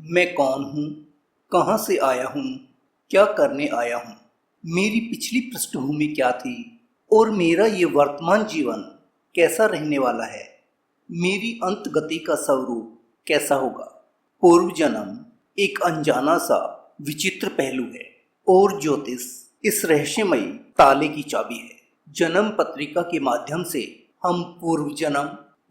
मैं कौन हूँ, कहाँ से आया हूँ, क्या करने आया हूँ, मेरी पिछली पृष्ठभूमि क्या थी और मेरा ये वर्तमान जीवन कैसा रहने वाला है, मेरी अंत गति का स्वरूप कैसा होगा। पूर्व जन्म एक अनजाना सा विचित्र पहलू है और ज्योतिष इस रहस्यमयी ताले की चाबी है। जन्म पत्रिका के माध्यम से हम पूर्व जन्म,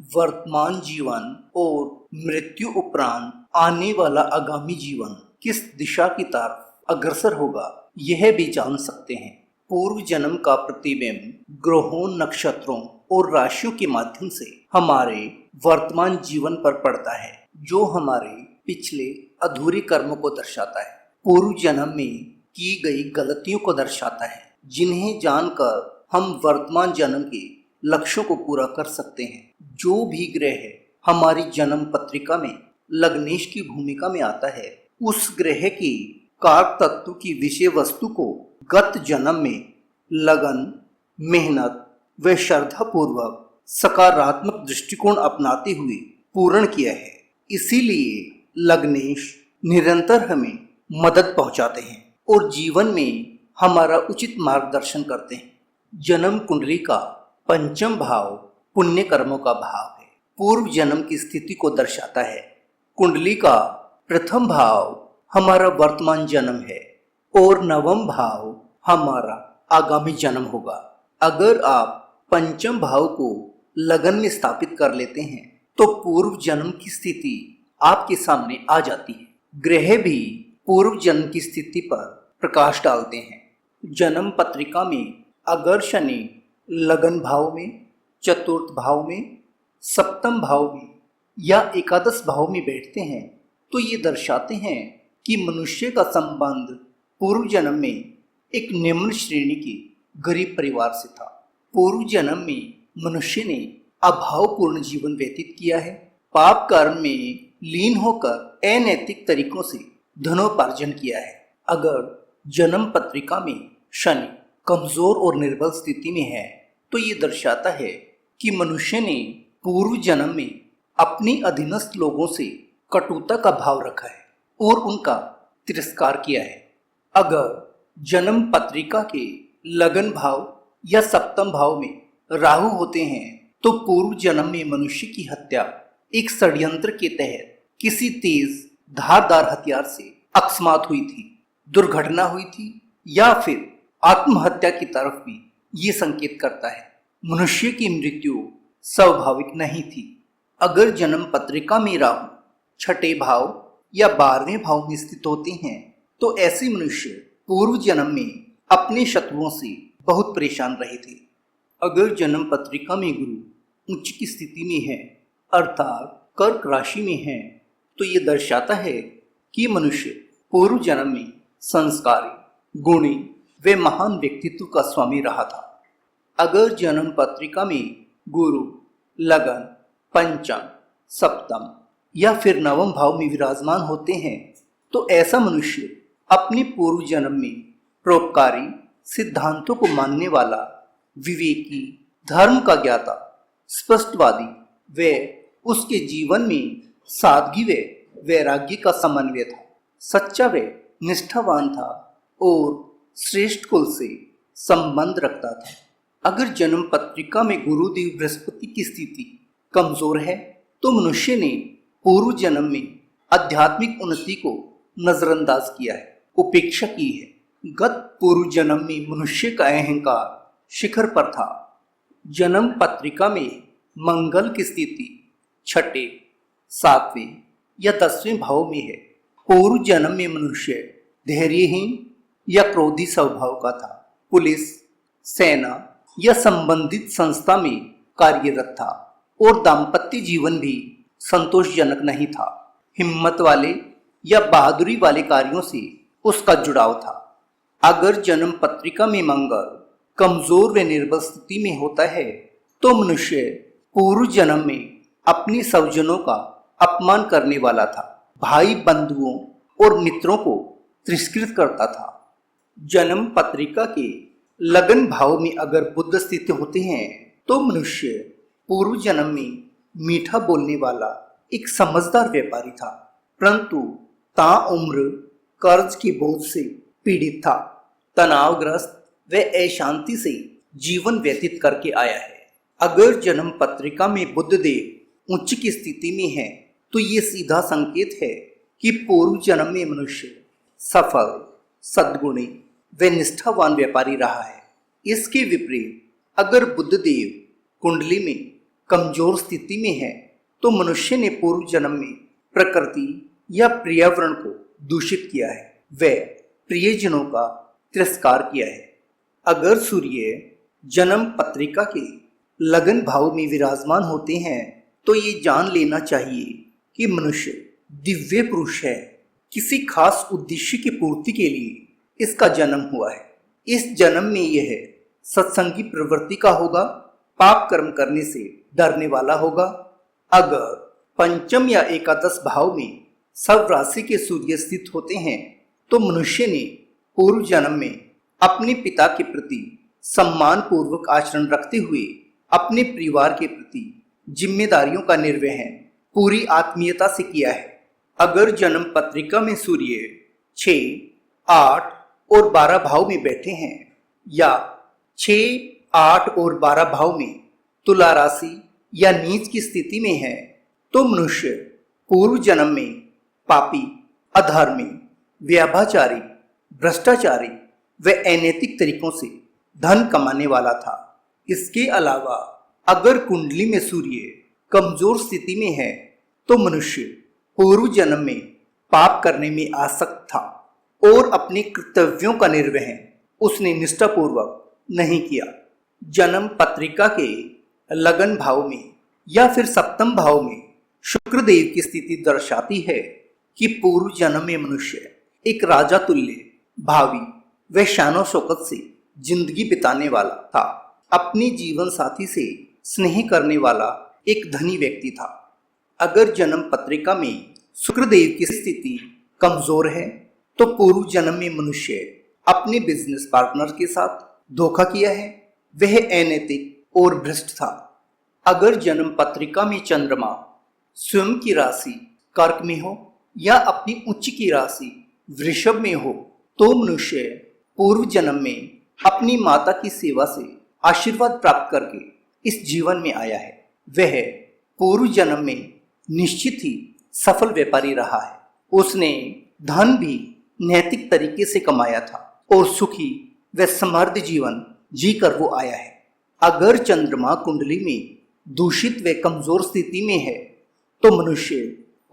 वर्तमान जीवन और मृत्यु उपरांत आने वाला आगामी जीवन किस दिशा की तरफ अग्रसर होगा यह भी जान सकते हैं। पूर्व जन्म का प्रतिबिंब ग्रहों, नक्षत्रों और राशियों के माध्यम से हमारे वर्तमान जीवन पर पड़ता है, जो हमारे पिछले अधूरे कर्मों को दर्शाता है। पूर्व जन्म में की गई गलतियों को दर्शाता है, जिन्हें जानकर हम वर्तमान जन्म के लक्ष्यों को पूरा कर सकते हैं। जो भी ग्रह हमारी जन्म पत्रिका में लग्नेश की भूमिका में आता है, उस ग्रह की कारक तत्व की विषय वस्तु को गत जन्म में लगन, मेहनत व श्रद्धा पूर्वक सकारात्मक दृष्टिकोण अपनाते हुए पूर्ण किया है। इसीलिए लग्नेश निरंतर हमें मदद पहुंचाते हैं और जीवन में हमारा उचित मार्गदर्शन करते हैं। जन्म कुंडली का पंचम भाव पुण्य कर्मों का भाव है, पूर्व जन्म की स्थिति को दर्शाता है। कुंडली का प्रथम भाव हमारा वर्तमान जन्म है और नवम भाव हमारा आगामी जन्म होगा। अगर आप पंचम भाव को लगन में स्थापित कर लेते हैं तो पूर्व जन्म की स्थिति आपके सामने आ जाती है। ग्रह भी पूर्व जन्म की स्थिति पर प्रकाश डालते हैं। जन्म पत्रिका में अगर शनि लगन भाव में, चतुर्थ भाव में, सप्तम भाव में या एकादश भाव में बैठते हैं तो ये दर्शाते हैं कि मनुष्य का संबंध पूर्व जन्म में एक निम्न श्रेणी के गरीब परिवार से था। पूर्व जन्म में मनुष्य ने अभावपूर्ण जीवन व्यतीत किया है, पाप कर्म में लीन होकर अनैतिक तरीकों से धनोपार्जन किया है। अगर जन्म पत्रिका में शनि कमजोर और निर्बल स्थिति में है तो ये दर्शाता है कि मनुष्य ने पूर्व जन्म में अपने अधीनस्थ लोगों से कटुता का भाव रखा है और उनका तिरस्कार किया है। अगर जन्म पत्रिका के लगन भाव या सप्तम भाव में राहु होते हैं तो पूर्व जन्म में मनुष्य की हत्या एक षड्यंत्र के तहत किसी तेज धारदार हथियार से अकस्मात हुई थी, दुर्घटना हुई थी या फिर आत्महत्या की तरफ भी ये संकेत करता है। मनुष्य की मृत्यु स्वाभाविक नहीं थी। अगर जन्म पत्रिका में राहु छठे भाव या 12वें भाव में स्थित होते हैं तो ऐसे मनुष्य पूर्व जन्म में अपने शत्रुओं से बहुत परेशान रहे थे। अगर जन्म पत्रिका में गुरु उच्च की स्थिति में है अर्थात कर्क राशि में है तो ये दर्शाता है कि मनुष्य पूर्व जन्म में संस्कारी, गुणी व महान व्यक्तित्व का स्वामी रहा था। अगर जन्म पत्रिका में गुरु लगन, पंचम, सप्तम या फिर नवम भाव में विराजमान होते हैं तो ऐसा मनुष्य अपने पूर्व जन्म में परोपकारी, सिद्धांतों को मानने वाला, विवेकी, धर्म का ज्ञाता, स्पष्टवादी व उसके जीवन में सादगी व वैराग्य का समन्वय था, सच्चा व निष्ठावान था और श्रेष्ठ कुल से संबंध रखता था। अगर जन्म पत्रिका में गुरुदेव बृहस्पति की स्थिति कमजोर है तो मनुष्य ने पूर्व जन्म में आध्यात्मिक उन्नति को नजरअंदाज किया है, उपेक्षा की है। गत पूर्व जन्म में मनुष्य का अहंकार शिखर पर था। जन्म पत्रिका में मंगल की स्थिति छठे, 7वें या 10वें भाव में है। पूर्व जन्म में मनुष्य धैर्यहीन या क्रोधी स्वभाव का था, पुलिस, सेना या संबंधित संस्था में कार्यरत था और दाम्पत्य जीवन भी संतोषजनक नहीं था। हिम्मत वाले या बहादुरी वाले कार्यों से उसका जुड़ाव था। अगर जन्म पत्रिका में मंगल कमजोर व निर्बल स्थिति में होता है तो मनुष्य पूर्व जन्म में अपने स्वजनों का अपमान करने वाला था, भाई बंधुओं और मित्रों को तिरस्कृत करता था। जन्म पत्रिका के लगन भाव में अगर बुध स्थित होते हैं तो मनुष्य पूर्व जन्म में मीठा बोलने वाला एक समझदार व्यापारी था, परंतु ताउम्र कर्ज के बोझ से पीड़ित था। तनावग्रस्त व अशांति से जीवन व्यतीत करके आया है। अगर जन्म पत्रिका में बुद्धदेव उच्च की स्थिति में है तो ये सीधा संकेत है कि पूर्व जन्म में मनुष्य सफल, सद्गुणी व निष्ठावान व्यापारी रहा है। इसके विपरीत अगर बुद्धदेव कुंडली में कमजोर स्थिति में है तो मनुष्य ने पूर्व जन्म में प्रकृति या पर्यावरण को दूषित किया है व प्रियजनों का तिरस्कार किया है। अगर सूर्य जन्म पत्रिका के लगन भाव में विराजमान होते हैं तो ये जान लेना चाहिए कि मनुष्य दिव्य पुरुष है। किसी खास उद्देश्य की पूर्ति के लिए इसका जन्म हुआ है। इस जन्म में यह सत्संगी प्रवृत्ति का होगा, पाप कर्म करने से डरने वाला होगा। अगर पंचम या एकादश भाव में सब राशि के सूर्य स्थित होते हैं तो मनुष्य ने पूर्व जन्म में अपने पिता के प्रति सम्मान पूर्वक आचरण रखते हुए अपने परिवार के प्रति जिम्मेदारियों का निर्वहन पूरी आत्मीयता से किया है। अगर जन्म पत्रिका में सूर्य 6, 8 और 12 भाव में बैठे हैं या 6, 8 और 12 भाव में तुला राशि या नीच की स्थिति में है तो मनुष्य पूर्व जन्म में पापी, अधर्मी, व्यभिचारी, भ्रष्टाचारी व अनैतिक तरीकों से धन कमाने वाला था। इसके अलावा अगर कुंडली में सूर्य कमजोर स्थिति में है तो मनुष्य पूर्व जन्म में पाप करने में आसक्त था और अपने कर्तव्यों का निर्वहन उसने निष्ठापूर्वक नहीं किया। जन्म पत्रिका के लगन भाव में या फिर सप्तम भाव में शुक्रदेव की स्थिति दर्शाती है कि पूर्व जन्म में मनुष्य एक राजा तुल्य, भावी व शानो शौकत से जिंदगी बिताने वाला था। अपने जीवन साथी से स्नेह करने वाला एक धनी व्यक्ति था। अगर जन्म पत्रिका में शुक्रदेव की स्थिति कमजोर है तो पूर्व जन्म में मनुष्य अपने बिजनेस पार्टनर के साथ धोखा किया है, वह अनैतिक और भ्रष्ट था। अगर जन्म पत्रिका में चंद्रमा स्वयं की राशि कर्क में हो या अपनी उच्च की राशि वृषभ में हो तो मनुष्य पूर्व जन्म में अपनी माता की सेवा से आशीर्वाद प्राप्त करके इस जीवन में आया है। वह पूर्व जन्म में निश्चित ही सफल व्यापारी रहा है। उसने धन भी नैतिक तरीके से कमाया था और सुखी व समृद्ध जीवन जीकर वो आया है। अगर चंद्रमा कुंडली में दूषित व कमजोर स्थिति में है तो मनुष्य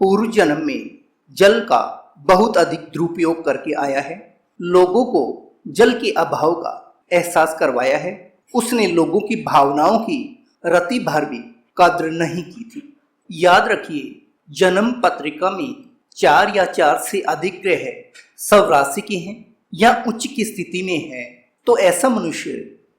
पूर्व जन्म में जल का बहुत अधिक दुरुपयोग करके आया है। लोगों को जल के अभाव का एहसास करवाया है। उसने लोगों की भावनाओं की रति भर भी कद्र नहीं की थी। याद रखिए, जन्म पत्रिका में 4 या 4 से अधिक ग्रह सब राशि के हैं या उच्च की स्थिति में है तो ऐसा मनुष्य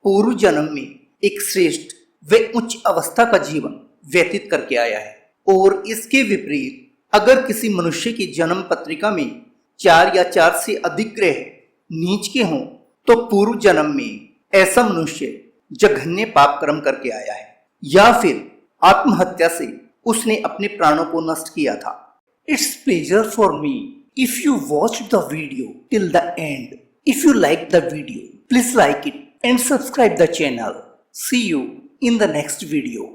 पूर्व जन्म में एक श्रेष्ठ व उच्च अवस्था का जीवन व्यतीत करके आया है। और इसके विपरीत अगर किसी मनुष्य की जन्म पत्रिका में 4 या 4 से अधिक ग्रह नीच के हों तो पूर्व जन्म में ऐसा मनुष्य जघन्य पाप कर्म करके आया है या फिर आत्महत्या से उसने अपने प्राणों को नष्ट किया था। It's pleasure for me if you watch the video till the end. If you like the video, please like it and subscribe the channel. See you in the next video.